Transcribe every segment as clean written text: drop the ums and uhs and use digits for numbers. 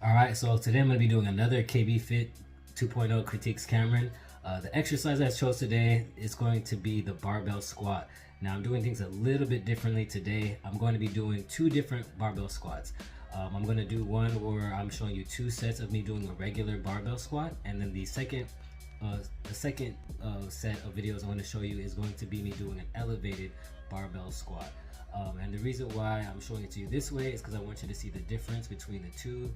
All right, so today I'm going to be doing another KBFIT 2.0 critiques Kamron. The exercise I chose today is going to be the barbell squat. Now I'm doing things a little bit differently today. I'm going to be doing two different barbell squats. I'm going to do one where I'm showing you two sets of me doing a regular barbell squat, and then the second set of videos I'm going to show you is going to be me doing an elevated barbell squat. And the reason why I'm showing it to you this way is because I want you to see the difference between the two.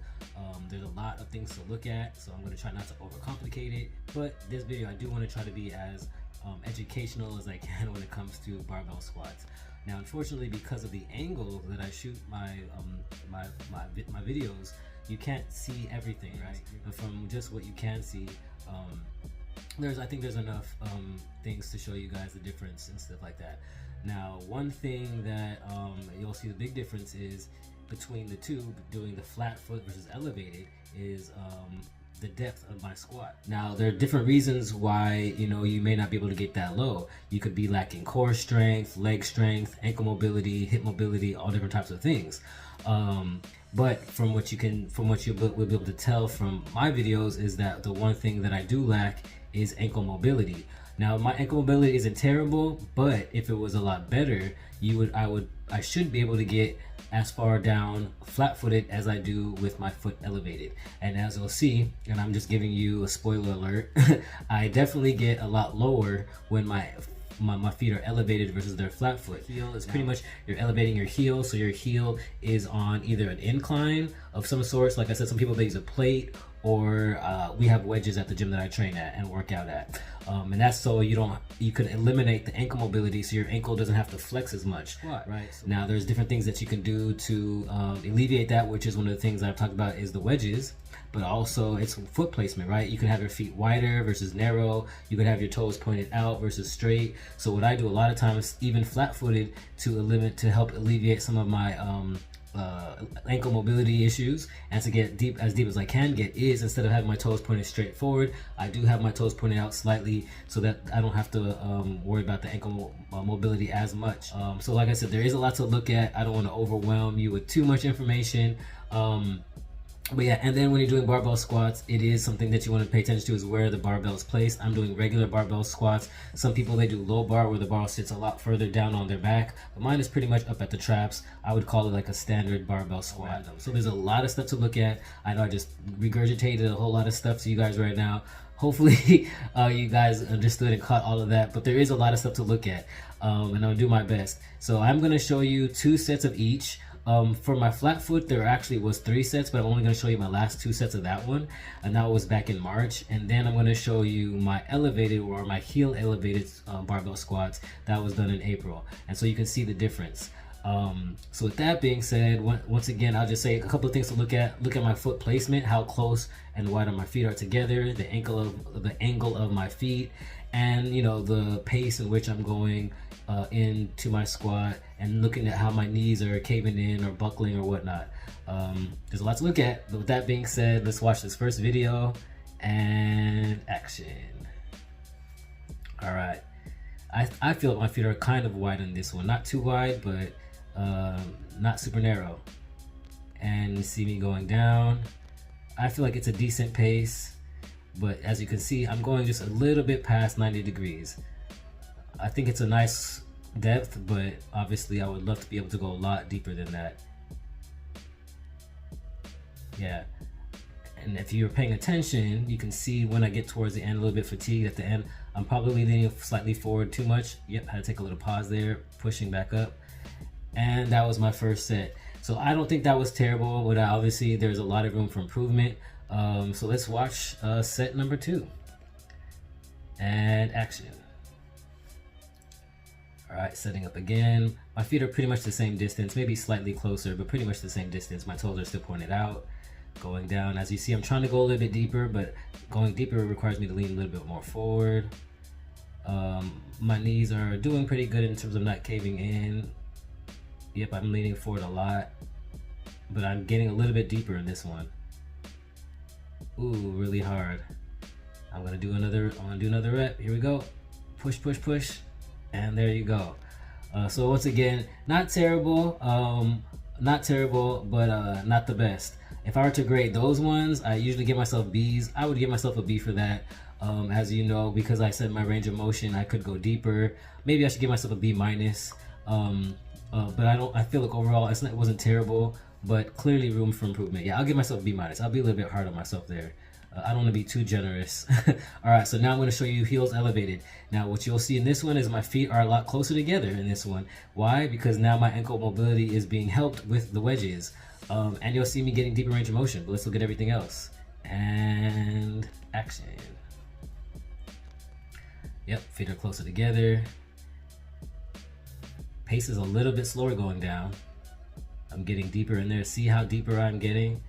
There's a lot of things to look at, so I'm going to try not to overcomplicate it. But this video, I do want to try to be as educational as I can when it comes to barbell squats. Now, unfortunately, because of the angle that I shoot my videos, you can't see everything, right? But from just what you can see, I think there's enough things to show you guys the difference and stuff like that. Now, one thing that you'll see the big difference is between the two, doing the flat foot versus elevated, is the depth of my squat. Now, there are different reasons why you may not be able to get that low. You could be lacking core strength, leg strength, ankle mobility, hip mobility, all different types of things. But from what you'll be able to tell from my videos is that the one thing that I do lack is ankle mobility. Now, my ankle mobility isn't terrible, but if it was a lot better, I should be able to get as far down flat-footed as I do with my foot elevated. And as you'll see, and I'm just giving you a spoiler alert, I definitely get a lot lower when my feet are elevated versus their flat foot. Heel is pretty much, you're elevating your heel, so your heel is on either an incline of some sorts. Like I said, some people, they use a plate, or we have wedges at the gym that I train at and work out at. And that's so you can eliminate the ankle mobility, so your ankle doesn't have to flex as much. Right. So now there's different things that you can do to alleviate that, which is one of the things I've talked about is the wedges, but also it's foot placement, right? You can have your feet wider versus narrow. You can have your toes pointed out versus straight. So what I do a lot of times, even flat-footed, to help alleviate some of my ankle mobility issues and to get as deep as I can get, is instead of having my toes pointed straight forward, I do have my toes pointed out slightly so that I don't have to worry about the ankle mobility as much. So like I said, there is a lot to look at. I don't want to overwhelm you with too much information. But yeah, and then when you're doing barbell squats, it is something that you want to pay attention to is where the barbell is placed. I'm doing regular barbell squats. Some people, they do low bar where the bar sits a lot further down on their back, but mine is pretty much up at the traps. I would call it like a standard barbell squat. So there's a lot of stuff to look at. I know I just regurgitated a whole lot of stuff to you guys right now. Hopefully you guys understood and caught all of that, but there is a lot of stuff to look at, and I'll do my best. So I'm going to show you two sets of each. For my flat foot, there actually was 3 sets, but I'm only going to show you my last 2 sets of that one, and that was back in March. And then I'm going to show you my elevated, or my heel elevated barbell squats that was done in April, and so you can see the difference. So with that being said, once again, I'll just say a couple of things to look at. Look at my foot placement, how close and wide my feet are together, the angle of my feet, and the pace in which I'm going into my squat, and looking at how my knees are caving in or buckling or whatnot. There's a lot to look at, but with that being said, let's watch this first video and action. All right, I feel like my feet are kind of wide on this one, not too wide, but not super narrow. And you see me going down. I feel like it's a decent pace, but as you can see, I'm going just a little bit past 90 degrees. I think it's a nice depth, but obviously I would love to be able to go a lot deeper than that. Yeah, and if you're paying attention, you can see when I get towards the end, a little bit fatigued at the end, I'm probably leaning slightly forward too much. Yep, had to take a little pause there, pushing back up. And that was my first set. So I don't think that was terrible, but obviously there's a lot of room for improvement. So let's watch set number 2 and action. All right, setting up again. My feet are pretty much the same distance, maybe slightly closer, but pretty much the same distance. My toes are still pointed out. Going down, as you see, I'm trying to go a little bit deeper, but going deeper requires me to lean a little bit more forward. My knees are doing pretty good in terms of not caving in. Yep, I'm leaning forward a lot, but I'm getting a little bit deeper in this one. Ooh, really hard. I'm gonna do another rep. Here we go. Push, push, push. And there you go. So once again, not terrible, but not the best. if I were to grade those ones, I usually give myself B's. I would give myself a B for that. As you know, because I said my range of motion, I could go deeper. Maybe I should give myself a B minus. But I feel like overall it wasn't terrible, but clearly room for improvement. Yeah, I'll give myself a B minus. I'll be a little bit hard on myself there. I don't want to be too generous. All right, so now I'm going to show you heels elevated. Now what you'll see in this one is my feet are a lot closer together in this one. Why? Because now my ankle mobility is being helped with the wedges. And you'll see me getting deeper range of motion. But let's look at everything else. And action. Yep, feet are closer together. Pace is a little bit slower going down. I'm getting deeper in there. See how deeper I'm getting?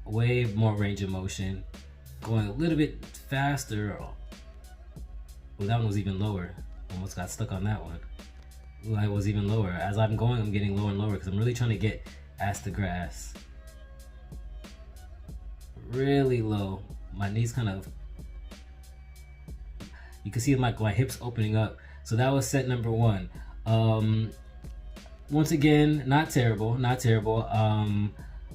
Way more range of motion. Going a little bit faster. Oh, that one was even lower. Almost got stuck on that one. Ooh, I was even lower. As I'm going, I'm getting lower and lower because I'm really trying to get ass to grass. Really low. My knees kind of... You can see my hips opening up. So that was set number 1. Once again, not terrible,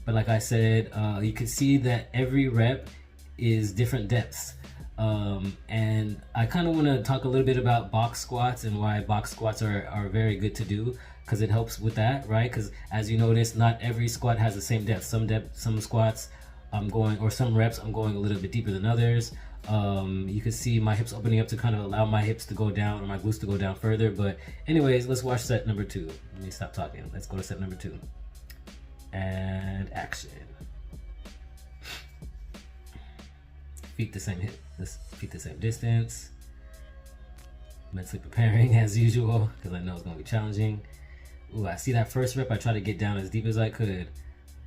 but like I said, you can see that every rep is different depths. And I kind of want to talk a little bit about box squats and why box squats are very good to do, because it helps with that, right? Because as you notice, not every squat has the same depth. Some squats I'm going, or some reps I'm going a little bit deeper than others. You can see my hips opening up to kind of allow my hips to go down, or my glutes to go down further. But anyways, let's watch set number 2. Let me stop talking. Let's go to set number 2. And action. Feet the same feet the same distance. Mentally preparing as usual, because I know it's gonna be challenging. Ooh, I see that first rep, I try to get down as deep as I could.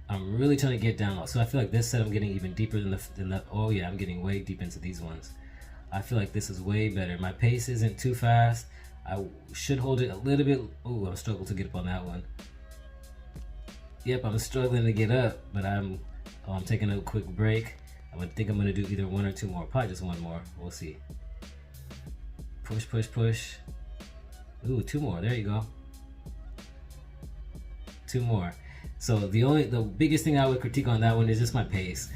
I'm really trying to get down low. So I feel like this set I'm getting even deeper than the oh yeah, I'm getting way deep into these ones. I feel like this is way better. My pace isn't too fast. I should hold it a little bit. Ooh, I'm struggling to get up on that one. Yep, I'm struggling to get up, but I'm taking a quick break. I think I'm gonna do either 1 or 2 more, probably just 1 more. We'll see. Push, push, push. Ooh, 2 more. There you go. 2 more. So the biggest thing I would critique on that one is just my pace.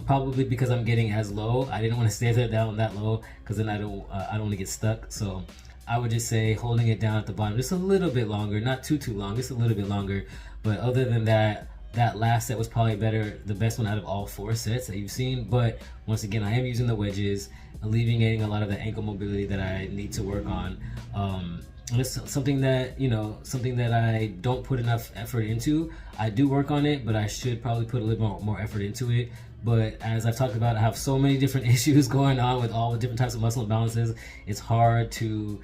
Probably because I'm getting as low. I didn't want to stay there down that low, because then I don't want to get stuck. So I would just say holding it down at the bottom just a little bit longer, not too long, just a little bit longer. But other than that, that last set was probably the best one out of all 4 sets that you've seen. But once again, I am using the wedges, alleviating a lot of the ankle mobility that I need to work on. And it's something that, something that I don't put enough effort into. I do work on it, but I should probably put a little more effort into it. But as I've talked about, I have so many different issues going on with all the different types of muscle imbalances. It's hard to,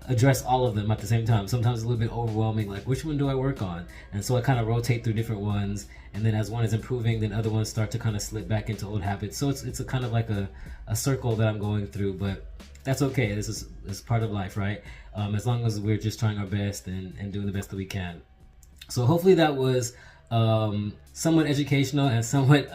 address all of them at the same time. Sometimes it's a little bit overwhelming, like which one do I work on? And so I kind of rotate through different ones, and then as one is improving, then other ones start to kind of slip back into old habits. So it's a kind of like a circle that I'm going through, but that's okay. This is part of life, right? As long as we're just trying our best and doing the best that we can. So hopefully that was somewhat educational and somewhat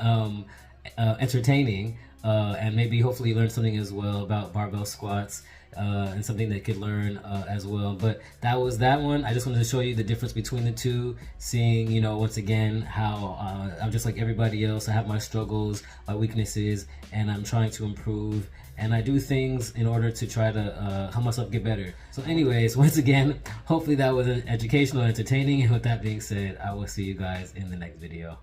entertaining, and maybe hopefully you learned something as well about barbell squats. And something they could learn as well. But that was that one. I just wanted to show you the difference between the two, seeing, once again, how I'm just like everybody else. I have my struggles, my weaknesses, and I'm trying to improve. And I do things in order to try to help myself get better. So anyways, once again, hopefully that was educational and entertaining. And with that being said, I will see you guys in the next video.